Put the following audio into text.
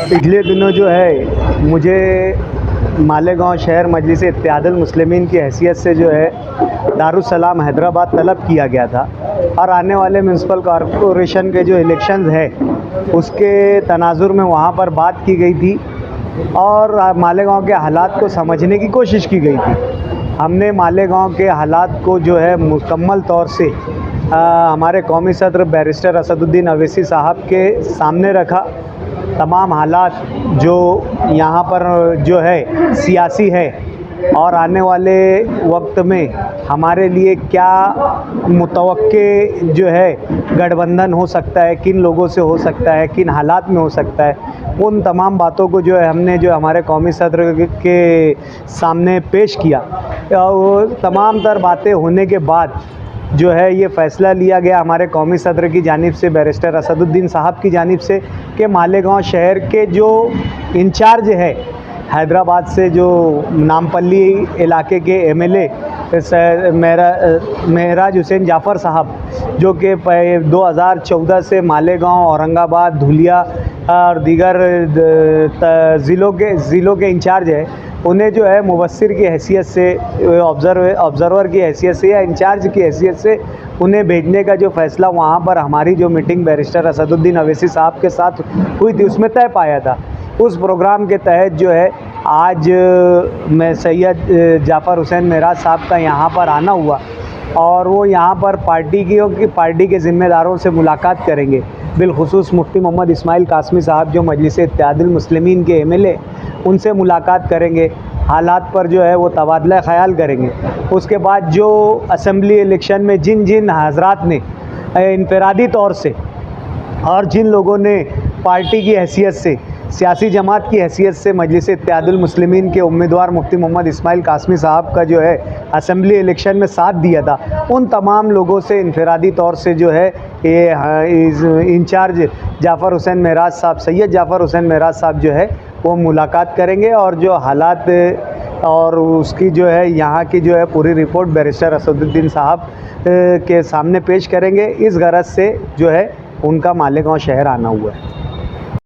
पिछले दिनों जो है मुझे मालेगांव शहर मजलिस इत्तेहादुल मुस्लिमीन की हैसियत से जो है दारुस्सलाम हैदराबाद तलब किया गया था और आने वाले म्यूनसिपल कॉरपोरेशन के जो इलेक्शंस है उसके तनाजुर में वहाँ पर बात की गई थी और मालेगांव के हालात को समझने की कोशिश की गई थी। हमने मालेगांव के हालात को जो है मुकम्मल तौर से हमारे कौमी सदर बैरिस्टर असदुद्दीन अवैसी साहब के सामने रखा। तमाम हालात जो यहाँ पर जो है सियासी है और आने वाले वक्त में हमारे लिए क्या मुतवक्के जो है गठबंधन हो सकता है, किन लोगों से हो सकता है, किन हालात में हो सकता है, उन तमाम बातों को जो है हमने जो हमारे कौमी सदर के सामने पेश किया। और तमाम तर बातें होने के बाद जो है ये फ़ैसला लिया गया हमारे कौमी सदर की जानिब से, बैरिस्टर असदुद्दीन साहब की जानिब से, कि मालेगांव शहर के जो इंचार्ज है हैदराबाद से, जो नामपल्ली इलाके के एमएलए महराज हुसैन जाफ़र साहब, जो कि 2014 से मालेगांव, औरंगाबाद, धुलिया और दीगर ज़िलों के इंचार्ज है, उन्हें जो है मुबस्सिर की हैसियत से, ऑब्ज़र्वर की हैसियत से या इंचार्ज की हैसियत से उन्हें भेजने का जो फ़ैसला वहाँ पर हमारी जो मीटिंग बैरिस्टर असदुद्दीन अवैसी साहब के साथ हुई थी उसमें तय पाया था। उस प्रोग्राम के तहत जो है आज मैं सैयद जाफ़र हुसैन महराज साहब का यहाँ पर आना हुआ और वो यहाँ पर पार्टी के ज़िम्मेदारों से मुलाकात करेंगे। बिलखुसूस मुफ्ती मोहम्मद इस्माइल कासमी साहब जो मजलिस इत्तेहादुल मुस्लिमीन के एमएलए, उनसे मुलाकात करेंगे, हालात पर जो है वो तबादला ख़याल करेंगे। उसके बाद जो असम्बली इलेक्शन में जिन हज़रात ने इनफरादी तौर से और जिन लोगों ने पार्टी की हैसियत से, सियासी जमात की हैसियत से मजलिस इत्तेहादुल मुस्लिमीन के उम्मीदवार मुफ्ती मोहम्मद इस्माइल कासमी साहब का जो है असम्बली इलेक्शन में साथ दिया था, उन तमाम लोगों से इनफरादी तौर से जो है ये इंचार्ज जाफ़र हुसैन महराज साहब, सैयद जाफ़र हुसैन महराज साहब जो है वो मुलाकात करेंगे और जो हालात और उसकी जो है यहाँ की जो है पूरी रिपोर्ट बैरिस्टर असदुद्दीन साहब के सामने पेश करेंगे। इस गरज से जो है उनका मालेगांव शहर आना हुआ है।